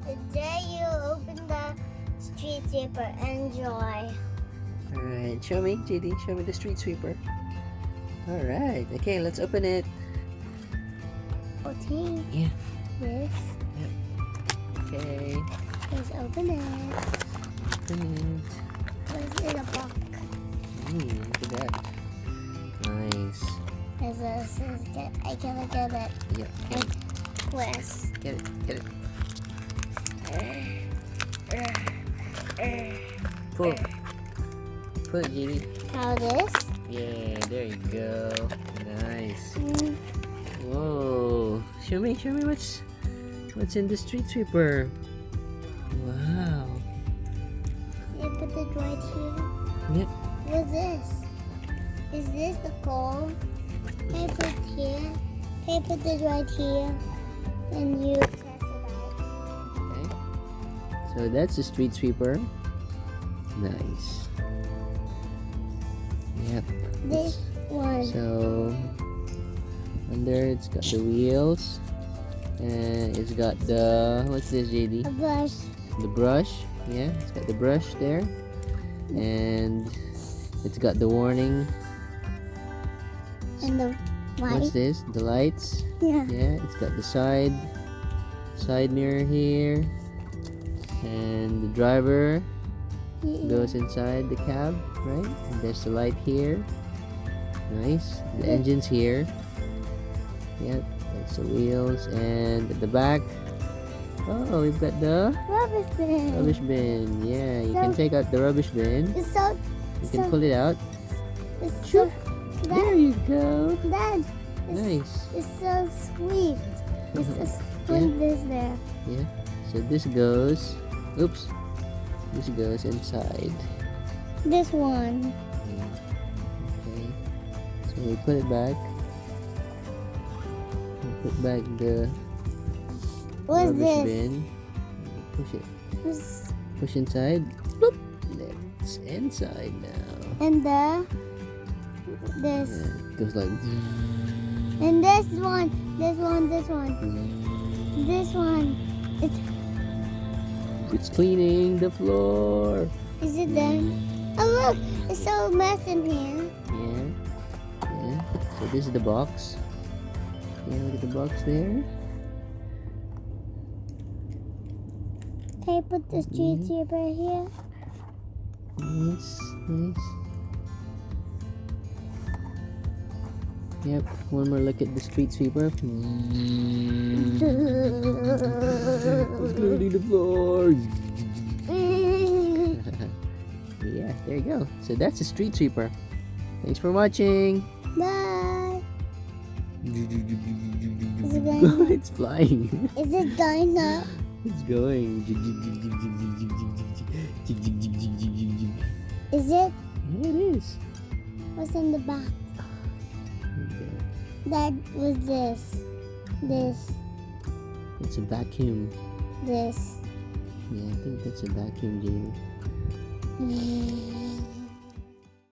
Today you open the street sweeper. Enjoy. Alright, show me, JD. Show me the street sweeper. Alright, okay, let's open it. Okay. Yeah. This. Okay. Let's open it. Open it. What's in the box? Look at that. Nice. I can look at it. Yep, get it. Twist. Get it. Get it. Pull. Pull it, JD. How this? Yeah, there you go. Nice. Whoa. Show me what's in the street sweeper. Wow. You put it right here. Yep. What's this? Is this the coal? Can I put it here? Can I put it right here? And you test it out. Okay. So that's the street sweeper. Nice. Yep. This one. So under it's got the wheels, and it's got the, what's this, JD? A brush. The brush. Yeah, it's got the brush there, and it's got the warning. And the What's white. this? The lights. Yeah. Yeah, it's got the side mirror here, and the driver goes inside the cab, right? And there's the light here. Nice. The engine's here. Yep, that's the wheels, and at the back, oh, we've got the Rubbish bin. rubbish bin. Yeah, you can take out the rubbish bin. It's so. You can pull it out. It's so. There you go. Dad. It's, Nice. It's so sweet. It's just put this there. Yeah. So this goes. Oops. This goes inside. This one. Okay. So we put it back. We put back the What's rubbish this? bin. Push it. What's- Push inside. Boop. It's inside now. And this. Yeah, it goes like. And this one. This one. This one. This one. It's cleaning the floor. Is it done? Oh look! It's so mess in here. Yeah. Yeah. So this is the box. Yeah, look at the box there. Can I put the street sweeper here? Nice, nice. Yep, one more look at the street sweeper. It's cleaning the floor. Yeah, there you go. So that's a street sweeper. Thanks for watching. Bye. Is it going? It's flying. Is it done now? It's going. Is it? Yeah, it is. What's in the back? That was this. This. It's a vacuum. This. Yeah, I think that's a vacuum, Jamie.